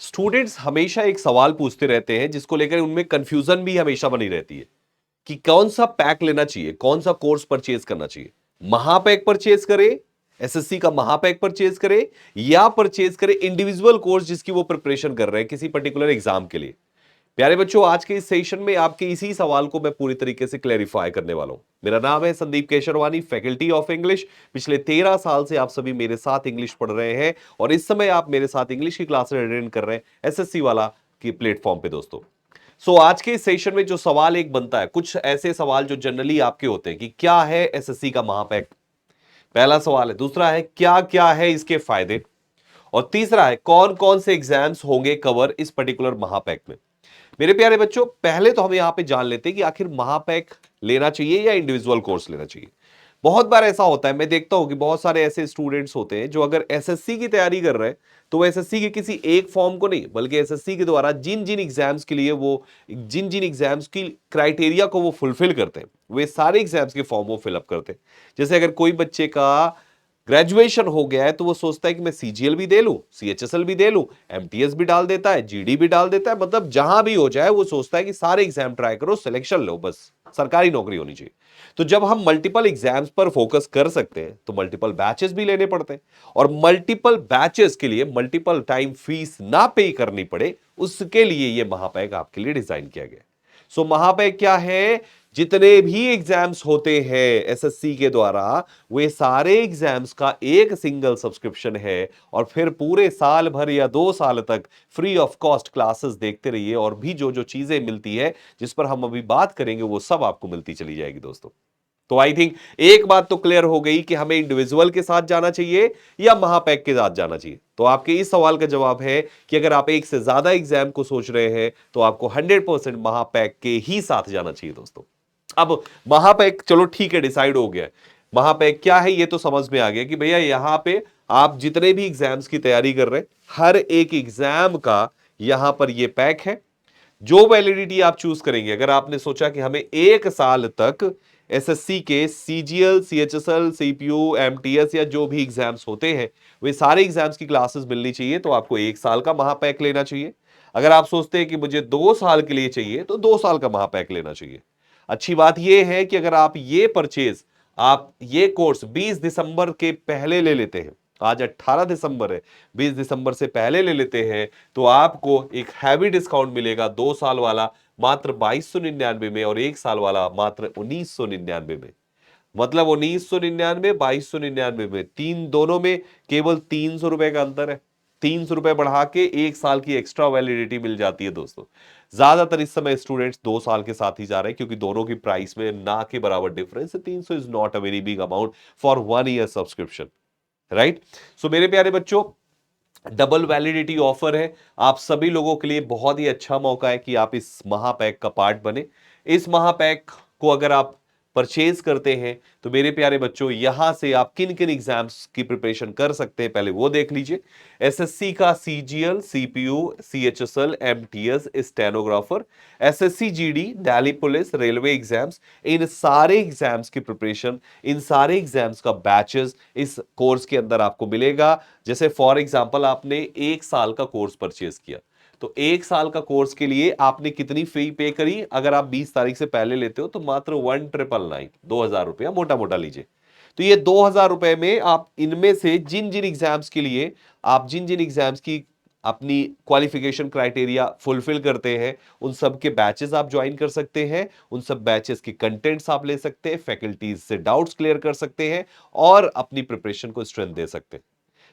Students हमेशा एक सवाल पूछते रहते हैं जिसको लेकर उनमें कंफ्यूजन भी हमेशा बनी रहती है कि कौन सा पैक लेना चाहिए, कौन सा कोर्स परचेज करना चाहिए। महापैक परचेज करे, एसएससी का महापैक परचेज करे, या परचेज करे इंडिविजुअल कोर्स जिसकी वो प्रिपरेशन कर रहे हैं किसी पर्टिकुलर एग्जाम के लिए। प्यारे बच्चों, आज के इस सेशन में आपके इसी सवाल को मैं पूरी तरीके से क्लैरिफाई करने वाला हूं। मेरा नाम है Sandeep Kesharwani, faculty of English. पिछले 13 साल से आप सभी मेरे साथ इंग्लिश पढ़ रहे हैं और इस समय आप मेरे साथ इंग्लिश की क्लासेस अटेंड कर रहे हैं एसएससी वाला की प्लेटफॉर्म पे दोस्तों। आज के इस सेशन में जो सवाल एक बनता है, कुछ ऐसे सवाल जो जनरली आपके होते हैं कि क्या है एसएससी का महापैक, पहला सवाल है। दूसरा है क्या क्या है इसके फायदे, और तीसरा है कौन कौन से एग्जाम्स होंगे कवर इस पर्टिकुलर महापैक में। मेरे प्यारे बच्चों, पहले तो हम यहां पे जान लेते हैं कि आखिर महापैक लेना चाहिए या इंडिविजुअल कोर्स लेना चाहिए। बहुत बार ऐसा होता है, मैं देखता हूं कि बहुत सारे ऐसे स्टूडेंट्स होते हैं जो अगर एसएससी की तैयारी कर रहे हैं तो वो एसएससी के किसी एक फॉर्म को नहीं, बल्कि एसएससी के द्वारा जिन जिन एग्जाम्स के लिए वो जिन जिन एग्जाम्स की क्राइटेरिया को वो फुलफिल करते हैं, वे सारे एग्जाम्स के फॉर्म वो फिलअप करते हैं। जैसे अगर कोई बच्चे का ग्रेजुएशन हो गया है तो वो सोचता है कि मैं सीजीएल भी दे लूं, सीएचएसएल भी दे लूं, एमटीएस भी डाल देता है, जीडी भी डाल देता है, मतलब जहां भी हो जाए वो सोचता है कि सारे एग्जाम ट्राई करो, सिलेक्शन लो, बस सरकारी नौकरी होनी चाहिए। तो जब हम मल्टीपल एग्जाम्स पर फोकस कर सकते हैं तो मल्टीपल बैचेस भी लेने पड़ते हैं, और मल्टीपल बैचेस के लिए मल्टीपल टाइम फीस ना पे करनी पड़े, उसके लिए यह महापैक आपके लिए डिजाइन किया गया। महापैक क्या है? जितने भी एग्जाम्स होते हैं एसएससी के द्वारा, वे सारे एग्जाम्स का एक सिंगल सब्सक्रिप्शन है, और फिर पूरे साल भर या 2 साल तक फ्री ऑफ कॉस्ट क्लासेस देखते रहिए, और भी जो जो चीजें मिलती है जिस पर हम अभी बात करेंगे वो सब आपको मिलती चली जाएगी दोस्तों। तो आई थिंक एक बात तो क्लियर हो गई कि हमें इंडिविजुअल के साथ जाना चाहिए या महापैक के साथ जाना चाहिए। तो आपके इस सवाल का जवाब है कि अगर आप एक से ज्यादा एग्जाम को सोच रहे हैं तो आपको 100% महापैक के ही साथ जाना चाहिए दोस्तों। अब महापैक चलो ठीक है, डिसाइड हो गया। महापैक क्या है ये तो समझ में आ गया कि भैया यहां पे आप जितने भी एग्जाम्स की तैयारी कर रहे हैं, हर एक एग्जाम का यहां पर ये पैक है। जो वैलिडिटी आप चूज करेंगे, अगर आपने सोचा कि हमें 1 साल तक एसएससी के सीजीएल, सीएचएसएल, सीपीयू, एमटीएस या जो भी एग्जाम्स होते हैं वे सारे एग्जाम्स की क्लासेस मिलनी चाहिए, तो आपको 1 साल का महापैक लेना चाहिए। अगर आप सोचते हैं कि मुझे 2 साल के लिए चाहिए तो 2 साल का महापैक लेना चाहिए। अच्छी बात यह है कि अगर आप ये कोर्स 20 दिसंबर के पहले ले लेते हैं, आज 18 दिसंबर है, 20 दिसंबर से पहले ले लेते हैं तो आपको एक हैवी डिस्काउंट मिलेगा। 2 साल वाला मात्र 2299 में और 1 साल वाला मात्र 1999 में। मतलब 1999, 2299 में, तीन दोनों में केवल 300 रुपए का अंतर है। 300 रुपए बढ़ा के 1 साल की एक्स्ट्रा वैलिडिटी मिल जाती है दोस्तों। ज्यादातर इस समय स्टूडेंट्स 2 साल के साथ ही जा रहे हैं क्योंकि दोनों की प्राइस में ना के बराबर डिफरेंस है। 300 is not a very big amount for 1 year subscription, right. मेरे प्यारे बच्चों, डबल वैलिडिटी ऑफर है आप सभी लोगों के लिए। बहुत ही अच्छा मौका है कि आप इस महापैक का पार्ट बने। इस महापैक को अगर आप परचेज करते हैं तो मेरे प्यारे बच्चों, यहां से आप किन किन एग्जाम्स की प्रिपरेशन कर सकते हैं पहले वो देख लीजिए। एसएससी का CGL, CPU, CHSL, MTS, stenographer, SSC GD, Delhi police, railway exams, इन सारे एग्जाम्स की प्रिपरेशन, इन सारे एग्जाम्स का बैचेस इस कोर्स के अंदर आपको मिलेगा। जैसे फॉर एग्जांपल आपने 1 साल का कोर्स परचेज किया, तो 1 साल का कोर्स के लिए आपने कितनी फी पे करी? अगर आप 20 तारीख से पहले लेते हो तो मात्र 1999, 2000 रुपया मोटा मोटा लीजिए। तो ये 2000 रुपए में आप इनमें से जिन जिन एग्जाम्स के लिए आप जिन जिन एग्जाम्स की अपनी क्वालिफिकेशन क्राइटेरिया फुलफिल करते हैं, उन सब के बैचेस आप ज्वाइन कर सकते हैं। उन सब बैचेस की कंटेंट्स आप ले सकते हैं, फैकल्टीज से डाउट्स क्लियर कर सकते हैं और अपनी प्रिपरेशन को स्ट्रेंथ दे सकते हैं।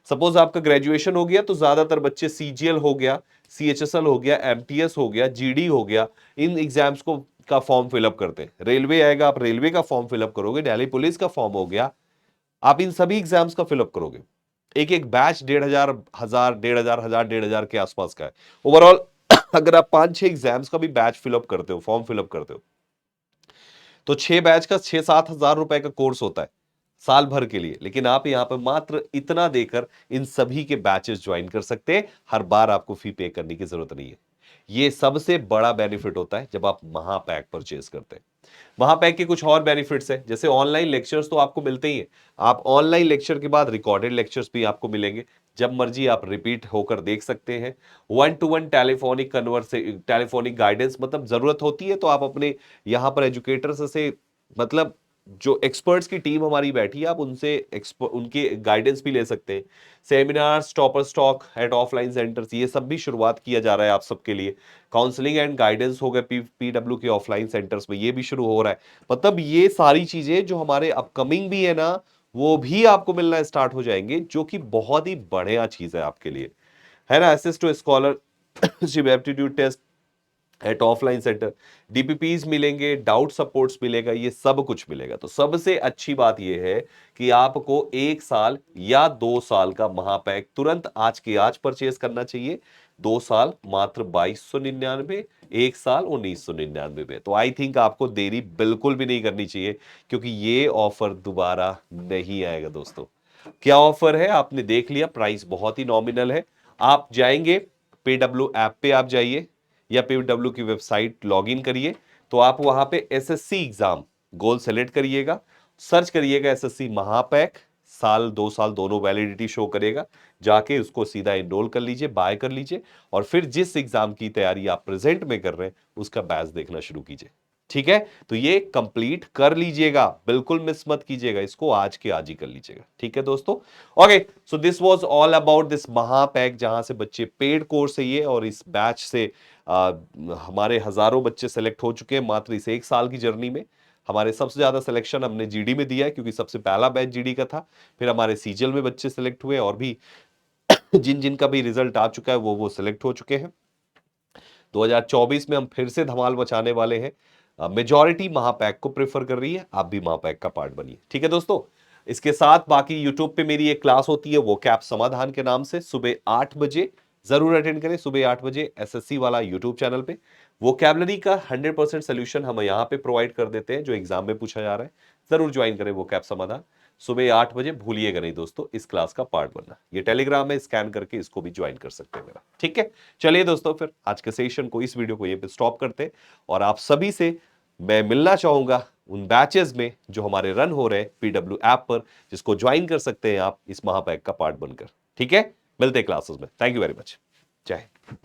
सपोज आपका ग्रेजुएशन हो गया तो ज्यादातर बच्चे सीजीएल हो गया, सीएचएसएल हो गया, एमटीएस हो गया, जीडी हो गया, इन एग्जाम्स को का फॉर्म फिलअप करते हैं। रेलवे आएगा, आप रेलवे का फॉर्म फिलअप करोगे, दिल्ली पुलिस का फॉर्म हो गया, आप इन सभी एग्जाम्स का फिलअप करोगे। एक एक बैच 1500 के आसपास का है ओवरऑल। अगर आप 5-6 एग्जाम्स का भी बैच फिलअप करते हो, फॉर्म फिलअप करते हो, तो 6 बैच का 6-7 हजार रुपए का कोर्स होता है साल भर के लिए। लेकिन आप यहां पर मात्र इतना देकर इन सभी के बैचेस ज्वाइन कर सकते हैं। हर बार आपको फी पे करने की जरूरत नहीं है। ये सबसे बड़ा बेनिफिट होता है जब आप महापैक परचेज करते हैं। महापैक के कुछ और बेनिफिट्स है, जैसे ऑनलाइन लेक्चर्स तो आपको मिलते ही है। आप ऑनलाइन लेक्चर के बाद रिकॉर्डेड लेक्चर्स भी आपको मिलेंगे, जब मर्जी आप रिपीट होकर देख सकते हैं। 1-to-1 टेलीफोनिक गाइडेंस, मतलब जरूरत होती है तो आप अपने यहाँ पर एजुकेटर्स से, मतलब जो एक्सपर्ट्स की टीम हमारी बैठी है, आप उनसे उनके गाइडेंस भी ले सकते हैं। Seminars, topper stock at offline centres, ये सब भी शुरुआत किया जा रहा है आप सबके लिए। काउंसलिंग एंड गाइडेंस हो गए पीडब्ल्यू के ऑफलाइन सेंटर्स में, ये भी शुरू हो रहा है। मतलब ये सारी चीजें जो हमारे अपकमिंग भी है ना, वो भी आपको मिलना स्टार्ट हो जाएंगे, जो कि बहुत ही बढ़िया चीज है आपके लिए, है ना। Access to scholarship, aptitude test at offline center, DPPs मिलेंगे, डाउट सपोर्ट्स मिलेगा, ये सब कुछ मिलेगा। तो सबसे अच्छी बात ये है कि आपको 1 साल या 2 साल का महापैक तुरंत आज के आज परचेज करना चाहिए। 2 साल मात्र 2299, 1 साल 1999 में। तो आई थिंक आपको देरी बिल्कुल भी नहीं करनी चाहिए, क्योंकि ये ऑफर दोबारा नहीं आएगा दोस्तों। क्या ऑफर है आपने देख लिया, प्राइस बहुत ही नॉमिनल है। आप जाएंगे पेडब्ल्यू ऐप पे, आप जाइए या पीडब्ल्यू की वेबसाइट लॉग इन करिए, तो आप वहां पे एसएससी एग्जाम गोल सेलेक्ट करिएगा, सर्च करिएगा एसएससी महापैक, साल 2 साल दोनों वैलिडिटी शो करेगा, जाके उसको सीधा इनरोल कर लीजिए, बाय कर लीजिए, और फिर जिस एग्जाम की तैयारी आप प्रेजेंट में कर रहे हैं उसका बैच देखना शुरू कीजिए। ठीक है, तो ये कंप्लीट कर लीजिएगा, बिल्कुल मिस मत कीजिएगा, इसको आज के आज ही कर लीजिएगा। ठीक है दोस्तों, okay, so this was all about this महापैक, जहां से बच्चे पेड कोर्स है ये, और इस बैच से हमारे हजारों बच्चे सेलेक्ट हो चुके हैं मात्र इस 1 साल की जर्नी में। हमारे सबसे ज्यादा सिलेक्शन हमने जीडी में दिया है, क्योंकि सबसे पहला बैच जीडी का था। फिर हमारे सीजीएल में बच्चे सेलेक्ट हुए, और भी जिन जिन का भी रिजल्ट आ चुका है वो सिलेक्ट हो चुके हैं। 2024 में हम फिर से धमाल मचाने वाले हैं। मेजॉरिटी महापैक को प्रेफर कर रही है, आप भी महापैक का पार्ट बनिए। ठीक है दोस्तों, इसके साथ बाकी यूट्यूब पे मेरी एक क्लास होती है वो कैप समाधान के नाम से, सुबह 8 बजे जरूर अटेंड करें। सुबह 8 बजे एसएससी वाला यूट्यूब चैनल पे वोकैबुलरी का 100% सोल्यूशन हम यहाँ पे प्रोवाइड कर देते हैं, जो एग्जाम में पूछा जा रहा है। जरूर ज्वाइन करें वो कैप समाधान, सुबह 8 बजे, भूलिएगा नहीं दोस्तों इस क्लास का पार्ट बनना। ये टेलीग्राम में स्कैन करके इसको भी ज्वाइन कर सकते हैं मेरा। ठीक है, चलिए दोस्तों, फिर आज के सेशन को, इस वीडियो को ये पे स्टॉप करते हैं, और आप सभी से मैं मिलना चाहूंगा उन बैचेस में जो हमारे रन हो रहे हैं पीडब्ल्यू ऐप पर, जिसको ज्वाइन कर सकते हैं आप इस महापैक का पार्ट बनकर। ठीक है, मिलते हैं क्लासेस में। Thank you very much. जय हिंद।